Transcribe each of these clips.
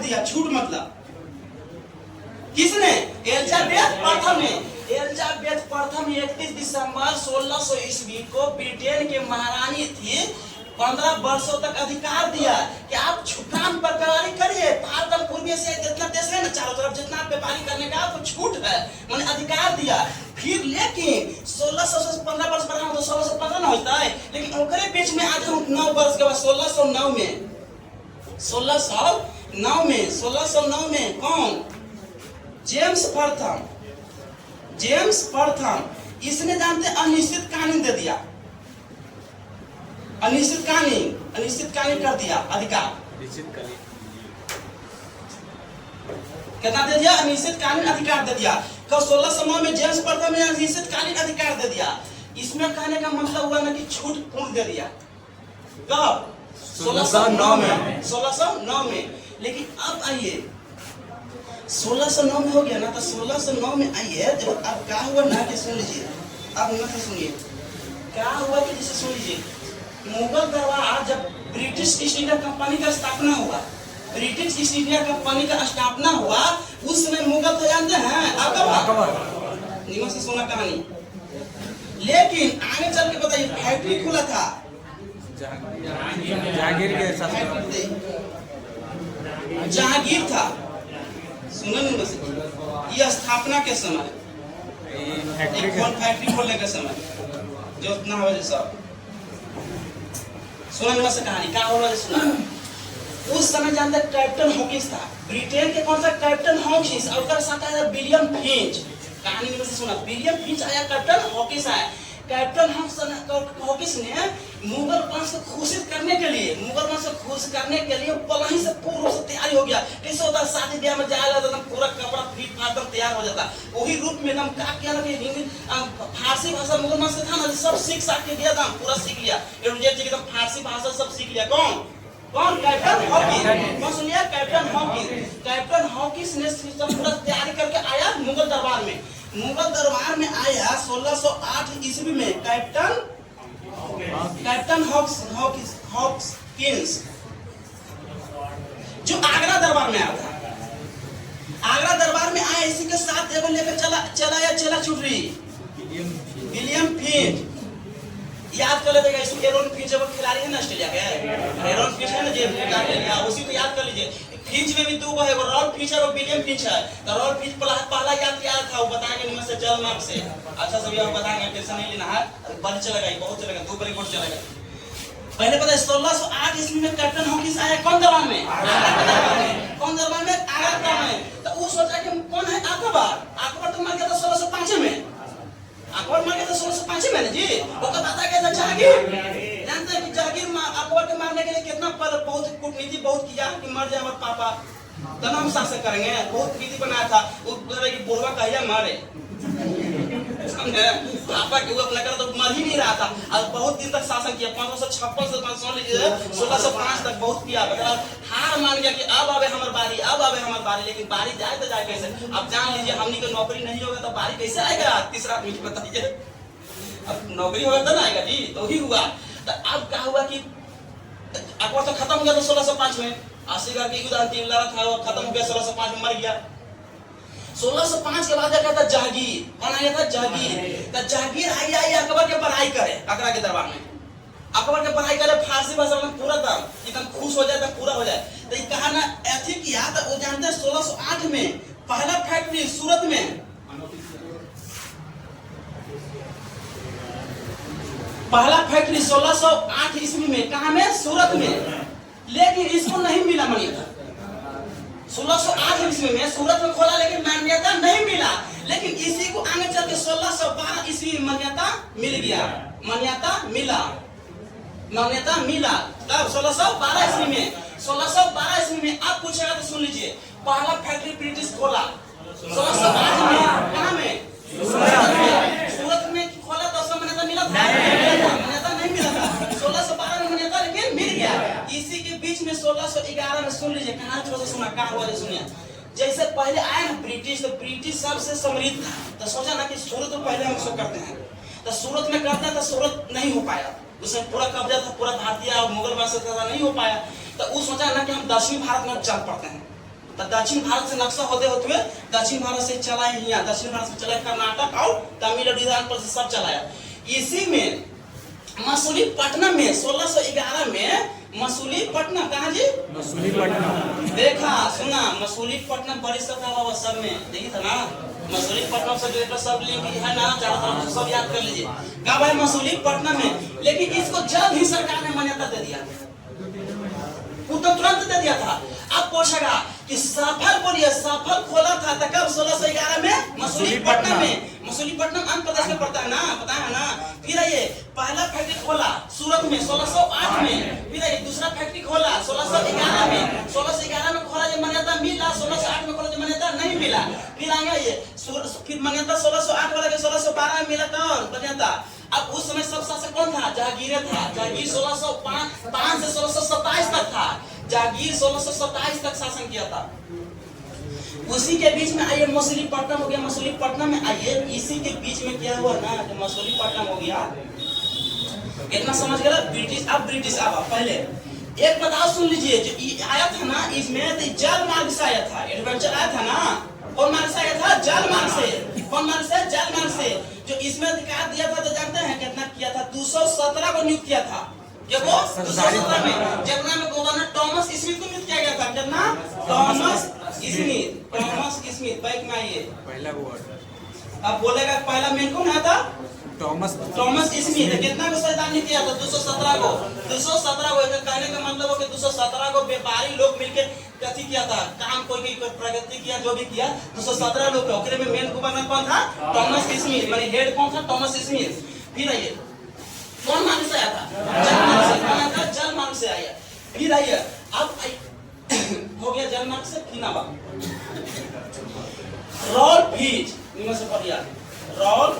दिया, छूट मतलब किसने? एलिजाबेथ प्रथम ने। एलिजाबेथ प्रथम 31 दिसंबर 1600 ईस्वी को ब्रिटेन के महारानी थी। 15 वर्षों तक अधिकार दिया कि आप काम पर व्यापारी करिए। भारत पूर्वी एशिया जितना देश है ना, चारों तरफ जितना व्यापारी करने का आपको छूट है, मैंने अधिकार दिया। फिर लेकिन 1600 से 15 वर्ष बढ़ा तो 1615 ना होता है, लेकिन ओकरे बीच में आज हम 9 वर्ष के बाद 1609 में कौन? जेम्स प्रथम इसने जानते अनिश्चित कानून दे दिया, अनिश्चित कानून कर दिया अधिकार। कितना दे दिया? अनिश्चित कालीन अधिकार दे दिया। कब? 1609 में जेम्स प्रथम ने अनिश्चित कालीन अधिकार दे दिया। इसमें कहने का मतलब हुआ ना कि छूट पूर्ण दे दिया। कब? 1609 में। लेकिन अब आइए 1609 में हो गया ना, तो 1609 में आइए जब अब क्या हुआ ना कि सुन लीजिए, अब मत सुनिए क्या हुआ कि जैसे सुन लीजिए, मुगल दरबार जब ब्रिटिश ईस्ट इंडिया कंपनी का स्थापना हुआ, ब्रिटिश ईस्ट इंडिया कंपनी का स्थापना हुआ, उस समय मुगल तो जानते हैं अकबर, निमन से सुना कहानी। लेकिन आगे चल के बताइए फैक्ट्री खुला था जहांगीर था, सुनो नहीं बस, ये स्थापना के समय फैक्ट्री खोलने के समय जो उतना हो सब सुना से कहानी क्या हो रहा है सुना। उस समय जानते कैप्टन हॉकिंस था, ब्रिटेन के कौन सा कैप्टन हॉकिंस, और साथ आया विलियम फिंच। कहानी में से सुना विलियम फिंच आया, कैप्टन हॉकिंस आया। कैप्टन हॉकिंस ने मुगल वंश को घोषित करने के लिए, पहले से पूर्ण रूप से तैयारी हो गया। कैसे होता है शादी ब्याह में जाया जाता, पूरा कपड़ा फिट फाट तैयार हो जाता, वही रूप में एकदम क्या किया ना, फारसी भाषा मुगल वंश था ना, सब सीख के गया था, पूरा सीख लिया, एकदम फारसी भाषा सब सीख लिया। कौन? Captain Hawkins. कौन सुन लिया? Captain Hawkins. कैप्टन हॉकिंस ने पूरा तैयारी करके आया मुगल दरबार में। मुगल दरबार में आया 1608 ईस्वी में कैप्टन हॉकिंस जो आगरा दरबार में आया था। आगरा दरबार में आया, इसी के साथ एगो लेकर चला छुटरी विलियम फिंच। याद कर लेगा, इसमें एरोन फिंच एगो खिलाड़ी है ना ऑस्ट्रेलिया के, एरोन फिंच है ना जो रिकॉर्ड ले लिया, उसी को याद कर लीजिए। फिंच में भी दो है, रॉल्फ फिंच और विलियम फिंच है। तो रॉल्फ फिंच पहला याद था, वो बताएंगे निमन से जल मार्ग से, अच्छा सब यहाँ बताएंगे, टेंशन नहीं लेना है, बल चलेगा, बहुत चलेगा, 2 बड़ी बोर्ड चलेगा। पहले पता है 1608 ईस्वी में कैप्टन हॉकिंस आया कौन दरबार में? कौन दरबार में? आगरा में। तो वो सोचा कि कौन है? अकबर तो मर गया था 1605 में, अकबर मर गया था 1605 में जी। वो तो पता क्या था? जहांगीर। जानते हैं कि जहांगीर अकबर को मारने के लिए कितना बहुत कूटनीति बहुत किया कि मर जाए हमारे पापा, तब हम शासन करेंगे, बहुत विधि बनाया था। वो बुढ़वा कहिया मारे पापा के अपना कर तो मर ही नहीं रहा था, और बहुत दिन तक शासन किया, 1556 से 1605 तक बहुत किया। हार मान गया कि अब आवे हमारी बारी, लेकिन बारी जाए तो जाए कैसे? अब जान लीजिए हमनी को नौकरी नहीं होगा तो बारी कैसे आएगा? तीसरा मिनट बताइए, अब नौकरी होगा तो ना आएगा जी। तो ही हुआ। तो अब क्या हुआ कि अकबर तो खत्म हो गया था 1605 में, 80 का युद्ध लड़ा था, वो खत्म हो गया, 1605 में मर गया। 1605 के बाद क्या था? जहांगीर। कौन आया था? जहांगीर। तो जहांगीर आई अकबर के पढ़ाई करे, आगरा के दरबार में अकबर के पढ़ाई करे, फारसी भाषा में पूरा था, एकदम खुश हो जाए तो पूरा हो जाए। तो ये कहा ना ऐसी किया, तो वो जानते हैं 1608 में पहला फैक्ट्री सूरत में, पहला फैक्ट्री 1608 ईस्वी में कहा में? सूरत में। लेकिन इसको नहीं मिला मान्यता। 1608 ईस्वी में सूरत में खोला, लेकिन मान्यता नहीं मिला। लेकिन इसी को आगे चल के 1612 ईस्वी में मान्यता मिल गया, मान्यता मिला। तब 1612 ईस्वी में आप पूछेगा तो सुन लीजिए, पहला फैक्ट्री ब्रिटिश खोला 1608 में, कहाँ में? सूरत में खोला, तो उसका मान्यता मिला था? मान्यता नहीं मिला था। 1612 में मान्यता लेकिन मिल गया। इसी के बीच में 1611 में सुन लीजिए कहानी, थोड़ा सा सुना, कहाँ हुआ सुनिए। जैसे पहले आया ना ब्रिटिश, तो ब्रिटिश सबसे समृद्ध था, तो सोचा ना कि सूरत तो पहले हम सब करते हैं, तो सूरत में करते हैं, तो सूरत नहीं हो पाया, उसमें पूरा कब्जा था, पूरा भारतीय और मुगल वंश था, नहीं हो पाया। तो वो सोचा ना कि हम दक्षिण भारत में चल पड़ते हैं, तो दक्षिण भारत से नक्शा होते होते दक्षिण भारत से चला यहाँ, दक्षिण भारत से चला कर्नाटक और तमिलनाडु आंध्र प्रदेश सब चलाया। इसी में मसूलीपट्टनम में 1611 में मसूलीपट्टनम, कहाँ जी? मसूलीपट्टनम। देखा सुना, मसूलीपट्टनम बड़ी सभा बाबा सब में देखी था ना, मसूलीपट्टनम से रिलेटेड सब लिंक है ना, चारों तरफ सब याद कर लीजिए। कब है? मसूलीपट्टनम में। लेकिन इसको जल्द ही सरकार ने मान्यता दे दिया, तो तुरंत दे दिया था। अब पूछेगा कि सफल बोलिए, सफल खोला था तो कब? 1611 में मसूलीपट्टनम में। मसूलीपट्टनम आंध्र प्रदेश में पड़ता है ना, पता है ना। फिर ये पहला फैक्ट्री खोला सूरत में 1608 में, फिर ये दूसरा फैक्ट्री खोला 1611 में। 1611 में खोला जो मान्यता मिला, 1608 में खोला जो मान्यता नहीं मिला। फिर आगे ये फिर मान्यता 1608 वाला के 1612 में मिला कौन मान्यता। अब उस समय सब शासक कौन था? जहांगीर था। जहांगीर 1605 से 1627 तक था। जहांगीर 1627 तक शासन किया था। उसी के बीच में आइए मसूलीपट्टनम हो गया। मसूलीपट्टनम में आइए, इसी के बीच में क्या हुआ ना, जो मसूलीपट्टनम हो गया, इतना समझ गया ब्रिटिश। अब ब्रिटिश अब पहले एक बताओ सुन लीजिए, जो आया था ना इसमें तो जल मार्ग से आया था, एडवेंचर आया था ना। कौन मार्ग से आया था? जल मार्ग से। कौन मार्ग से? जल मार्ग से। जो इसमें अधिकार दिया था तो जानते हैं कितना किया था? 217 को नियुक्त किया था। क्या वो 217 में जमुना में गवर्नर टॉमस स्मिथ को नियुक्त किया गया था। कितना? Thomas Smith. Thomas Smith back में आइए, पहला वर्ड। अब बोलेगा पहला मेन कौन है था? Thomas Smith. कितना को संविधान किया था? 217 को। 217 को कहने का मतलब है कि 217 को व्यापारी लोग मिलकर कथी किया था, काम कोई प्रगति किया, जो भी किया 217 लोग। ओकरे में मेन गवर्नर कौन था? Thomas Smith. माने हेड कौन था? Thomas Smith. फिर आइए कौन मार्ग से आया था? जल मार्ग से। कौन था? जल मार्ग से आया। फिर आइए अब हो गया जल मार्ग से। फिर ना रॉल्फ फिच निम्न से पढ़िया। रॉल्फ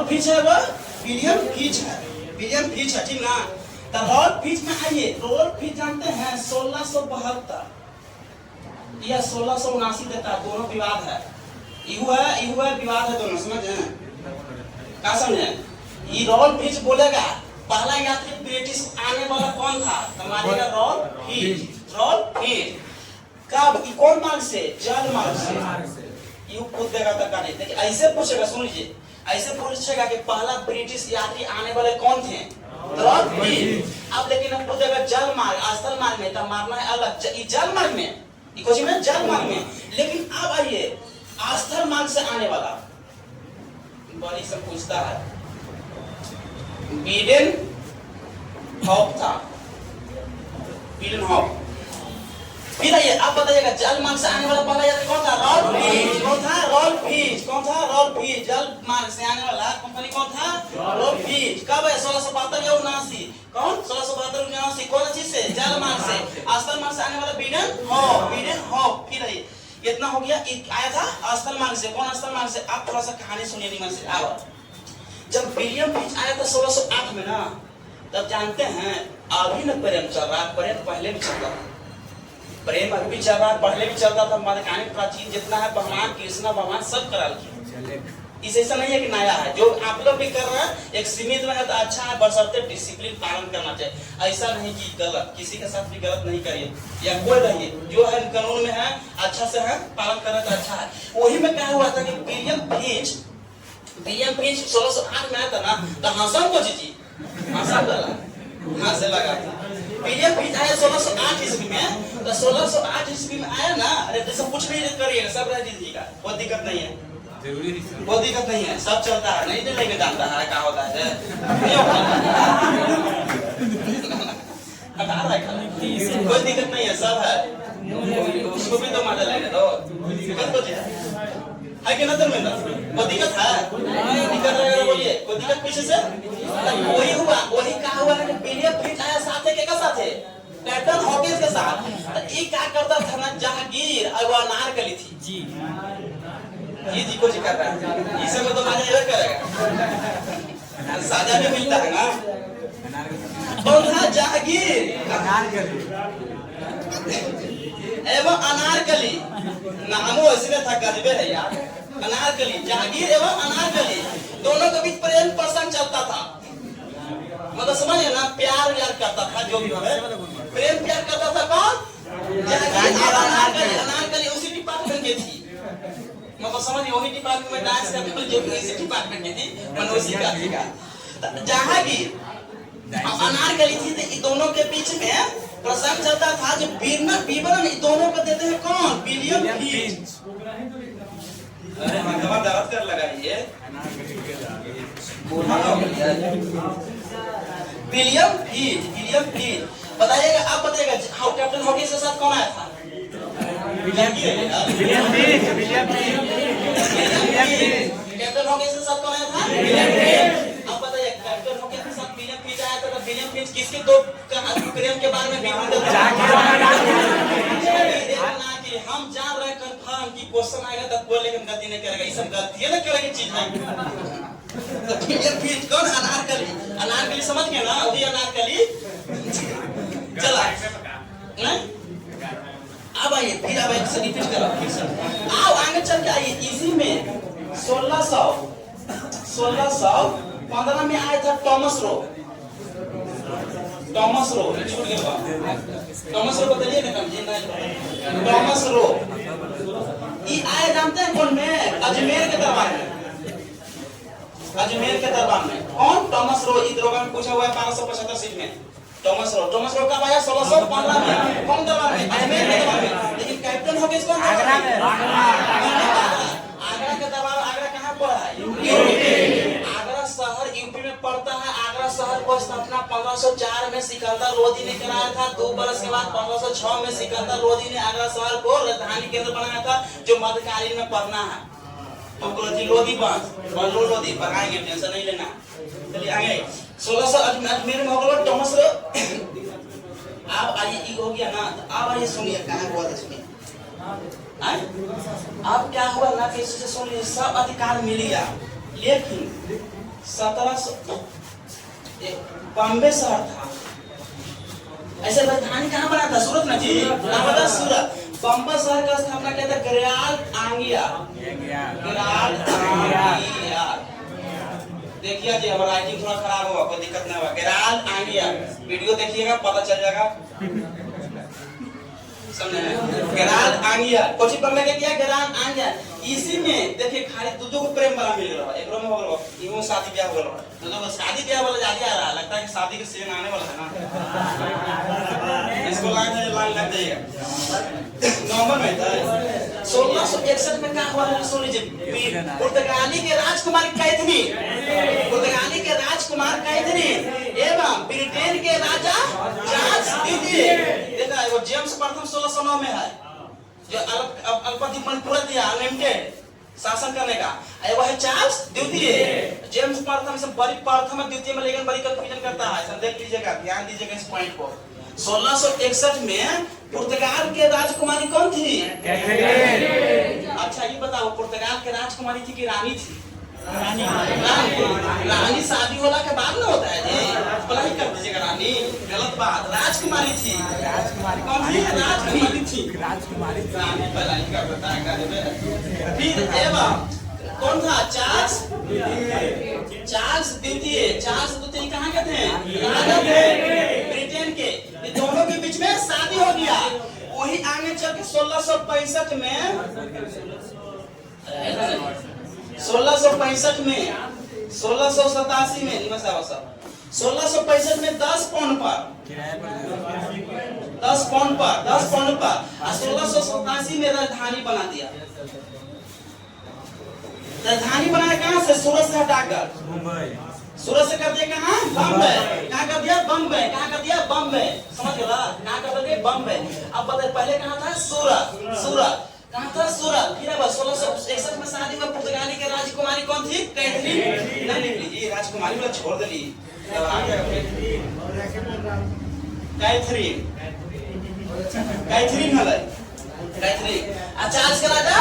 फिच है, वह विलियम फिच है। विलियम फिच है, ठीक ना। तो रॉल्फ फिच में आइए। रॉल्फ फिच जानते हैं 1672 या 1679 देता है, दोनों विवाद है। इहू है विवाद है दोनों, समझ हैं? क्या समझे? ये रॉल्फ फिच बोलेगा पहला यात्री ब्रिटिश आने वाला कौन था? हमारे रॉल्फ फिच। रॉल्फ फिच कब? कौन मार्ग से? जल मार्ग से। यू खुद देगा तक नहीं। देखिए ऐसे पूछेगा, सुन लीजिए, ऐसे पूछेगा कि पहला ब्रिटिश यात्री आने वाले कौन थे? Ralph Fitch. अब लेकिन अब पूछेगा जल मार्ग, स्थल मार्ग में, तब मारना है अलग। जल मार्ग में, कुछ में जल मार्ग में। लेकिन अब आइए स्थल मार्ग से आने वाला बड़ी से पूछता है, बीडन हॉप था। Beadon hop. फिर आइए आप बताइएगा जल मार्ग से आने वाला पहला यात्री कौन था? Ralph Fitch. कौन था? Ralph Fitch. कौन था? Ralph Fitch. जल मार्ग से आने वाला कंपनी कौन था? Ralph Fitch. कब है? 1672 या 79। कौन? 1672 या 79। कौन चीज से? जल मार्ग से। स्थल मार्ग से आने वाला बीडन हॉप। Beadon hop. फिर आइए इतना हो गया। आया था स्थल मार्ग से। कौन स्थल मार्ग से? आप थोड़ा सा कहानी सुनिए निमन से। अब जब विलियम फिच आया था 1608 में ना, तब जानते हैं अभी न प्रेम चल रहा, प्रेम पहले भी चलता था। प्रेम अभी भी चल रहा है, पहले भी चलता था। हमारे कहानी प्राचीन जितना है, भगवान कृष्ण भगवान सब करा लिया। इस ऐसा नहीं है कि नया है। जो आप लोग भी कर रहे हैं एक सीमित में है तो अच्छा है, बशर्ते डिसिप्लिन पालन करना चाहिए। ऐसा नहीं कि गलत, किसी के साथ भी गलत नहीं करिए या कोई रहिए, जो है कानून में है अच्छा से है पालन करना तो अच्छा है। वही में क्या हुआ था कि विलियम फिच 1608 में आया था ना, तो हंसा को जी हंसा हंसे लगा था। विलियम फिच आया 1608 ईस्वी में, तो 1608 ईस्वी में आया ना। अरे तो सब कुछ नहीं करिएगा, सब रह दीजिएगा, कोई दिक्कत नहीं है, कोई दिक्कत नहीं है, सब चलता है। नहीं लेके जानता है क्या होता है, कोई दिक्कत नहीं है, सब है। उसको भी तो मजा लेने दो, है कि नजर में कोई दिक्कत है? दिक्कत रहेगा बोलिए, कोई दिक्कत पीछे से? वही हुआ, वही कहा हुआ है कि विलियम फिच आया साथ के साथ है पैटर्न हॉकिंस के साथ। तो ये क्या करता था ना, जहांगीर और अनारकली थी जी जी कुछ कर रहा है, इसे में तो मजा ये करेगा, साजा भी मिलता है ना। कौन था? जहांगीर एवं अनारकली, नामो इसलिए था, गजबे है यार। अनारकली, जहांगीर एवं अनारकली दोनों के बीच प्रेम प्रसंग चलता था। मतलब समझिए ना, प्यार व्यार करता था, जो भी है प्रेम प्यार करता था। कौन? अनारकली उसी डिपार्टमेंट की थी, मतलब समझिए वही डिपार्टमेंट में डांस करने वाली जो इसी डिपार्टमेंट की थी, मनोसी का थी का जहाँ की अनारकली थी। तो इन दोनों के बीच में प्रसंग चलता था जो विवरण इन दोनों को देते हैं कौन? William Finch. अरे हमारा दर्द कर लगा ये विलियम फिंच बताइएगा। आप बताइएगा हाउ कैप्टन हॉकिंस के साथ कौन आया था? William Finch. कैप्टन हॉकिंस के साथ कौन आया था? William Finch. आप बताइए कैप्टन हॉकिंस के साथ विलियम फिंच आया था। विलियम फिंच किसके दो प्रेम के बारे में हम जान रहे कंफर्म कि क्वेश्चन आएगा तब कोई लेकिन गलती नहीं करेगा। ये सब गलती है ना करेगी चीज है। विलियम फिंच कौन? अनारकली समझ गए ना? वही अनारकली चला नहीं। अब आइए फिर अब एक से रिपीट करो फिर से आओ आगे चल के आइए। इसी में 1615 में आया था टॉमस रो छूट गया। टॉमस रो बताइए ना जी नहीं टॉमस रो ये आए जानते हैं कौन में? अजमेर के दरबार में कौन? Thomas Roe. इधर में पूछा हुआ है 1275 सीट में टॉमस रो कब आया? 1615 में। कौन दरबार में? अजमेर के दरबार में। लेकिन कैप्टन हॉकिंस कौन? आगरा के दरबार। आगरा कहाँ पर है? आगरा शहर यूपी में पड़ता है। आगरा शहर को स्थापना 1504 में सिकंदर लोदी ने कराया था। 2 बरस के बाद 1506 में सिकंदर लोदी ने आगरा शहर को राजधानी केंद्र बनाया था जो मध्यकालीन में पढ़ना है। हमको लोधी बात लोधी पढ़ाएंगे, टेंशन नहीं लेना। चलिए आगे 1600 अजमेर में हो गया टॉमस रो। अब आइए ये हो गया ना। अब आइए सुनिए कहाँ हुआ था सुनिए। अब क्या हुआ ना कि इससे सुनिए सब अधिकार मिल गया लेकिन 1700 बॉम्बे शहर था। ऐसे राजधानी कहाँ बना था? सूरत ना जी। सूरत बम्बई शहर का स्थापना किया था गराल आंगिया। देखिए जी हमारा राइटिंग थोड़ा खराब होगा, कोई दिक्कत नहीं होगा। गराल आंगिया वीडियो देखिएगा पता चल जाएगा। गराल आंगिया कोची बंगला के किया गराल आंगिया। इसी में देखिए खाली दूधों को प्रेम वाला मिल रहा है। एक में हो गया इमो शादी ब्याह हो गया। दूधों को शादी ब्याह वाला ज्यादा आ रहा है। लगता है कि शादी के सीजन आने वाला है ना। इसको लाइन लग जाएगा नवंबर में। 1661 में क्या हुआ है सुन लीजिए। पुर्तगाली के राजकुमार कैथरीन एवं ब्रिटेन के राजा चार्ल्स द्वितीय। देखा वो जेम्स प्रथम 1609 में है जो अल्पधिक पूरा दिया अनलिमिटेड शासन करने का। वह चार्ल्स द्वितीय। जेम्स प्रथम से बड़ी प्रथम द्वितीय में लेकिन बड़ी कंफ्यूजन करता है। देख लीजिएगा, ध्यान दीजिएगा इस पॉइंट को। 1661 में पुर्तगाल के राजकुमारी कौन थी? अच्छा ये बताओ पुर्तगाल के राजकुमारी थी कि रानी थी? रानी शादी होला के बाद ना होता है जी। भला ही कर दीजिएगा रानी, गलत बात। राजकुमारी थी। कौन थी? राजकुमारी थी। रानी पहला ही कर बताएगा। फिर एवं कौन था? चार्ल्स द्वितीय कहाँ के थे? राजा थे ब्रिटेन के। दोनों के बीच में शादी हो गया। वही आगे चल के 1665 में 1687 में 1665 में 1665 में 10 पौंड पर 1687 में राजधानी बना दिया। राजधानी बनाया कहाँ से? सूरत से हटाकर सूरत से कर दिया कहाँ? बम्बई। कहाँ कर दिया? बम्बई। कहाँ कर दिया? बम्बई। समझ गया? कहाँ कर दिया? बम्बई। अब बताइए पहले कहाँ था? सूरत कहाँ था? सूरत। फिर अब 1661 में शादी हुआ। पुर्तगाली के राजकुमारी कौन थी? कैथरीन। नहीं लिख लीजिए राजकुमारी वाला छोड़ दीजिए। कैथरीन है। चार्ल्स का राजा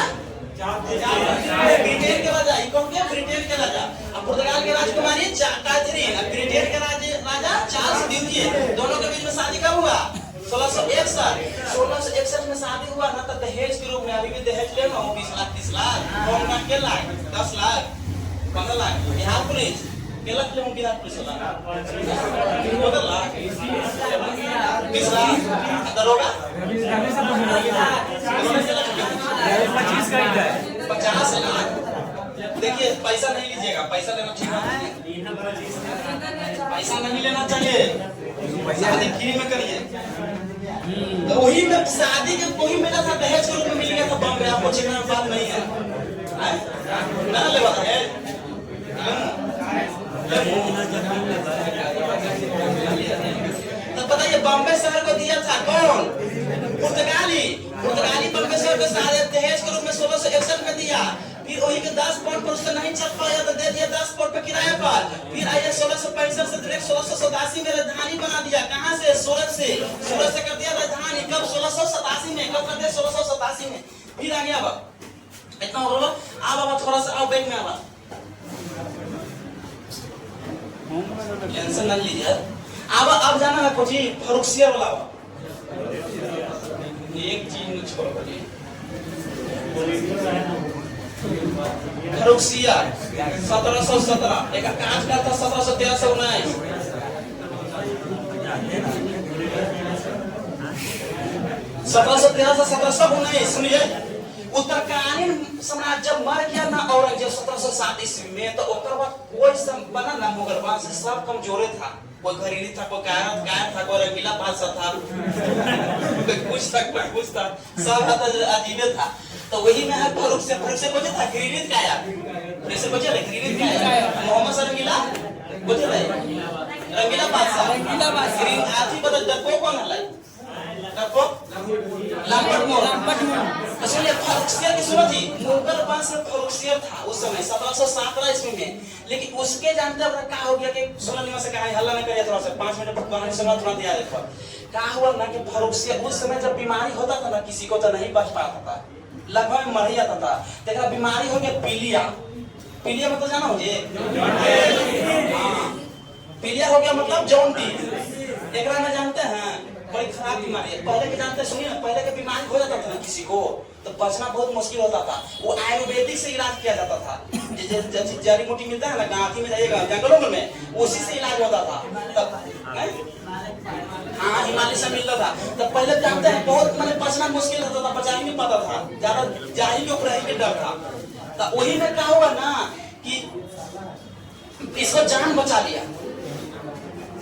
ब्रिटेन के राजा। कौन के? ब्रिटेन के राजा। अब पुर्तगाल के राजकुमारी कैथरीन, ब्रिटेन के राजा चार्ल्स द्वितीय। दोनों के बीच में शादी कब हुआ? 1661 में शादी हुआ ना। तो दहेज के रूप में अभी भी दहेज ले ना 20 लाख 30 लाख कौन का के लाख 10 लाख 15 लाख। बिहार पुलिस के लाख ले बिहार पुलिस वाला 15 लाख 20 लाख दरोगा 25 का ही है। 50 लाख। देखिए पैसा नहीं लीजिएगा, पैसा लेना ठीक है, पैसा नहीं लेना चाहिए, शादी फ्री में करिए। तो वही में शादी के वही मिला था, दहेज के रूप में मिल गया था बॉम्बे, आपको चिकना में बात नहीं है, ना लेवा है। तो बताइए बॉम्बे शहर को दिया था कौन? पुर्तगाली बॉम्बे शहर को सारे दहेज के रूप में 1661 में दिया। फिर वही के 10 पॉइंट पर उससे नहीं चल पाया तो दे दिया 10 पॉइंट पे किराए पर। फिर आया 1665 से डायरेक्ट 1687 में राजधानी बना दिया। कहां से? सूरत से कर दिया राजधानी। कब? 1687 में। कब कर दिया? 1687 में। फिर आ गया अब इतना हो रहा। अब बाबा थोड़ा सा आओ बैग में, आवा टेंशन न लीजिए। अब जाना है कुछ फरुखसिया वाला। एक चीज में छोड़ दीजिए, फरुखसिया 1717 एक काज का था, 1713 से 19 1713 से 1719। सुनिए, उत्तरकालीन साम्राज्य जब मर गया ना औरंगजेब 1707 ईस्वी में, तो ओकर बाद कोई बना ना मुगल बादशाह, सब कमजोरे था। कोई घरेलू था, कोई कायर था, कोई रंगीला बादशाह था, कोई कुछ था, सब अजीबे था। तो वही में है फरुख से बचे था घृणित काया, जैसे बचे रे घृणित काया मोहम्मद से रंगीला बचे रे रंगीला बादशाह ग्रीन आजी बदल डरपो कौन है? डरपो लंपट मोर। असली फरुखसिया की सूरत थी, मुगल वंश में फरुखसिया था उस समय 1717 ईस्वी में। लेकिन उसके जानते हैं क्या हो गया कि 16 निवास से कहा हल्ला नहीं करिए, थोड़ा सा 5 मिनट कहानी सुना तुरंत याद रखो। क्या हुआ ना कि फरुखसिया उस समय जब बीमारी होता था ना, किसी को तो नहीं बच पाता था, लगभग मर जाता था। देखा बीमारी हो गया पीलिया। पीलिया मतलब जाना हो ये पीलिया हो गया मतलब जॉन्डिस। एकरा में जानते हैं बड़ी खराब बीमारी है। पहले के जानते सुनिए ना, पहले के बीमारी हो जाता था ना किसी को तो बचना बहुत मुश्किल होता था। वो आयुर्वेदिक से इलाज किया जाता था। जैसे जड़ी बूटी मिलता है ना, गांधी में जाइएगा जंगलों में, उसी से इलाज होता था तब। हाँ, हिमालय से मिलता था। तब पहले जानते हैं बहुत मतलब बचना मुश्किल होता था, बचा ही नहीं पाता था, ज्यादा जाहिल के ऊपर ही डर था। तो वही में क्या हुआ ना कि इसको जान बचा लिया।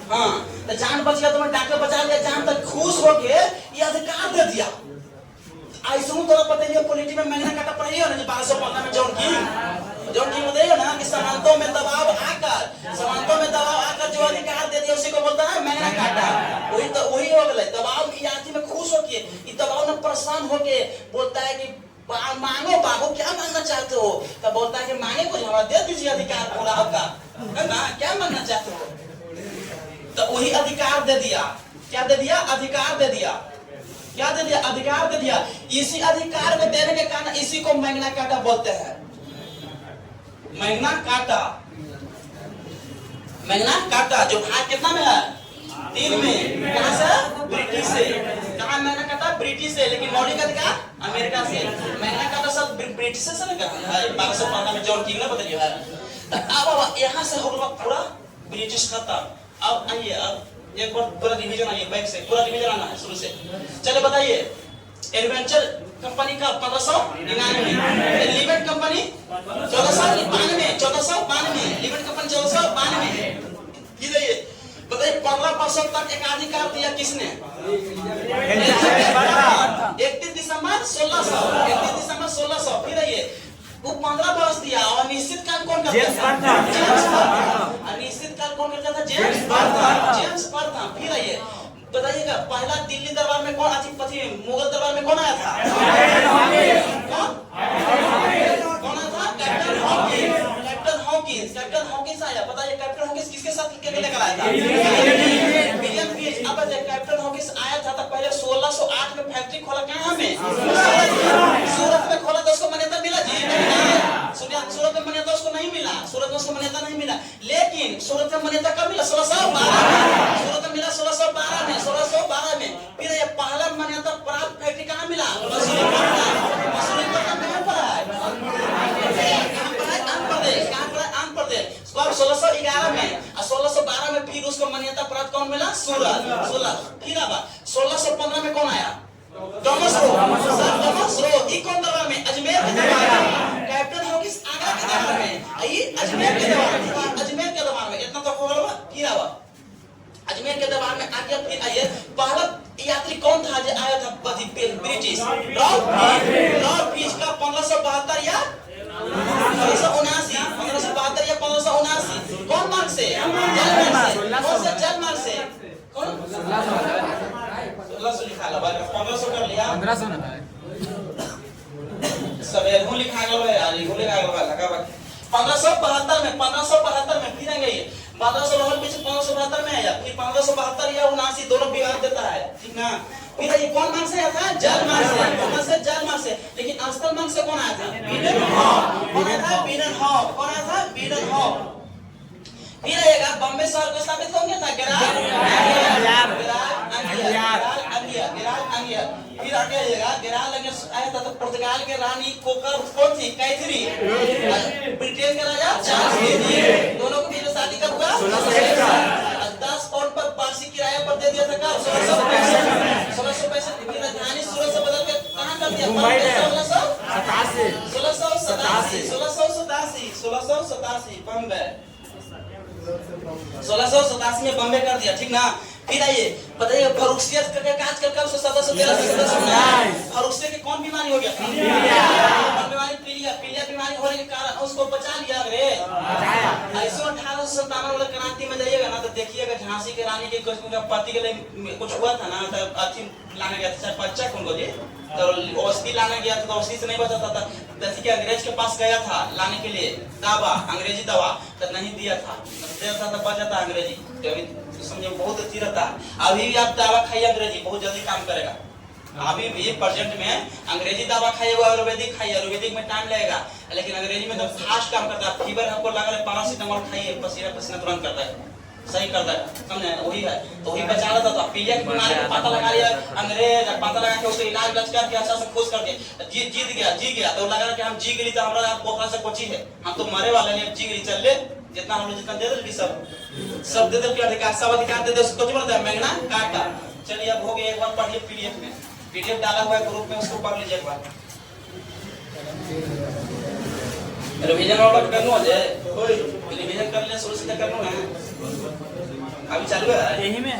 हाँ, तो जान बच गया तो मैं डॉक्टर बचा लिया जान, तक खुश होके ये अधिकार दे दिया। ऐसा तोरा पता है पॉलिटिक्स में मैंने काटा पड़ी है ना 1215 में जॉन किंग बताइए ना कि समानतों में दबाव आकर जो अधिकार दे दिया उसी को बोलता है मैंने काटा। वही हो गया दबाव की आदमी में खुश होके, ये दबाव में परेशान होके बोलता है कि मांगो बाबू क्या मांगना चाहते हो? तब बोलता है कि मांगे कुछ हमारा दे दीजिए अधिकार पूरा आपका, है ना? क्या मांगना चाहते हो? तो वही अधिकार दे दिया। क्या दे दिया? अधिकार दे दिया। क्या दे दिया? अधिकार दे दिया। इसी अधिकार को देने के कारण इसी को मैग्ना कार्टा बोलते हैं। मैग्ना कार्टा जो भाग कितना में है? 3 में। कहां से? ब्रिटिश से। कहां मैग्ना कार्टा? ब्रिटिश से। लेकिन मौलिक अधिकार अमेरिका से। मैग्ना कार्टा सब ब्रिटिश से लगा है 1215 में जॉन किंग ने बताया है। तो अब यहां से हो गया पूरा ब्रिटिश खत्म। अब आइए, अब एक बार पूरा रिवीजन आइए, बैक से पूरा रिवीजन आना है शुरू से। चलो बताइए, एडवेंचर कंपनी का 1599, लिमिट कंपनी 1492, लिमिट कंपनी 1492। ये बताइए 15% तक एकाधिकार दिया किसने? 31 दिसंबर 1600। फिर आइए वो 15 वर्ष दिया और निश्चित काल कौन करता था? अनिश्चित काल कौन करता था? जेम्स बर्थम। फिर आइए बताइएगा पहला दिल्ली दरबार में कौन अधिपति? मुगल दरबार में कौन आया था? कौन आया था? कैप्टन हॉकिंस आया। बताइए कैप्टन हॉकिंस किसके साथ लेकर आया था? William Pease. अब कैप्टन हॉकिंस आया था तो पहले 1608 में फैक्ट्री खोला। कहाँ में? सूरत में खोला। तो उसको मान्यता मिला जी? सुनिए, सूरत में मान्यता उसको नहीं मिला। सूरत में उसको मान्यता नहीं मिला। लेकिन सूरत में मान्यता कब मिला? 1612 में। सूरत में मिला 1612 में। फिर ये पहला मान्यता प्राप्त फैक्ट्री कहाँ मिला? आंध्र प्रदेश। 1611 में और 1612 में फिर उसको मान्यता प्राप्त कौन मिला? सूरत। फिर अब 15 में कौन आया? Thomas Roe. Sir Thomas Roe ई कौन दरबार में? अजमेर के दरबार में। कैप्टन हॉकिंस आगरा के दरबार में, आई अजमेर के दरबार में, अजमेर के दरबार में। इतना तो होगा क्या हुआ? अजमेर के दरबार में आके फिर आइए, पहला यात्री कौन था जो आया था? ब्रिटिश लॉर्ड पीच का 1572 या 1579, 1572 या 1579। कौन मार्ग से? कौन से जल मार्ग से? कौन? 1600 लिखा लगा, 1500 कर लिया, 1500 ना है। सवेर हूं लिखा गया है यार, लिखो लिखा गया लगा बा 1572 में फिर आएंगे ये 1500 लॉर्ड पीच 1572 में आया, फिर 1572 या 79 दोनों विभाग देता है, ठीक ना? फिर ये कौन मार्ग से आया था? जल मार्ग से। कौन से? जल मार्ग से। लेकिन स्थल मार्ग से कौन आया था? बीडनहॉफ। कौन आया था? बीडनहॉफ। कौन आया था? बीडनहॉफ। फिर आएगा बॉम्बे शहर को स्थापित कौन किया था? गेराल्ड अंगियर। फिर आगे आएगा गेराल्ड अंगियर आया था तो पुर्तगाल के रानी कोकर कौन थी? कैथरीन। ब्रिटेन के राजा चार्ल्स। दोनों को फिर शादी कब हुआ? 1665। 10 पाउंड पर वार्षिक किराया पर दे दिया था कब? 1665। फिर राजधानी सूरत से बदल के कहां कर दिया? 1687 बम्बे। 1687 में बम्बे कर दिया, ठीक ना? फिर आइए बताइए फरुखसियत करके काज करके उसको फरुखसियत की कौन बीमारी हो गया? कौन बीमारी? पीलिया बीमारी होने के कारण उसको बचा लिया रे। 1857 वाला क्रांति में जाइएगा ना तो देखिएगा झांसी के रानी के पति के लिए कुछ हुआ था ना, तो अथी लाने गया था बच्चा कौन को जी, तो औषधि लाने गया था तो औषधि से नहीं बचाता था, जैसे कि अंग्रेज के पास गया था लाने के लिए दवा, अंग्रेजी दवा, तो नहीं दिया था, देता था बचा था अंग्रेजी। तो अभी समझे बहुत अच्छी रहता है। अभी भी आप दवा खाइए अंग्रेजी, बहुत जल्दी काम करेगा। अभी भी प्रेजेंट में अंग्रेजी दवा खाइए, आयुर्वेदिक खाइए, आयुर्वेदिक में टाइम लगेगा, लेकिन अंग्रेजी में तो फास्ट काम करता है। फीवर आपको लगा है पैरासिटामोल खाइए, पसीना तुरंत करता है, सही करता है, समझे? वही है, तो वही बचा लेता था। पीलिया की बीमारी को पता लगा लिया अंग्रेज, पता लगा के उसको इलाज करके अच्छा से खुश कर दिया, जी गया तो लगा कि हम जी गई तो हमारा पोखरा से कोची है, हम तो मरे वाले हैं, जी गई चल ले, जितना हम जितना दे दे सब दे दे, अधिकार सब अधिकार दे दे, उसको क्या बोलता है? मैंगना काटा। चलिए अब हो गया, एक बार पढ़िए पीडीएफ में, पीडीएफ डाला हुआ है ग्रुप में, उसको पढ़ लीजिए एक बार। रिवीजन और कर लो जे, कोई रिवीजन कर ले, शुरू से कर लो ना, अभी चालू है यही में।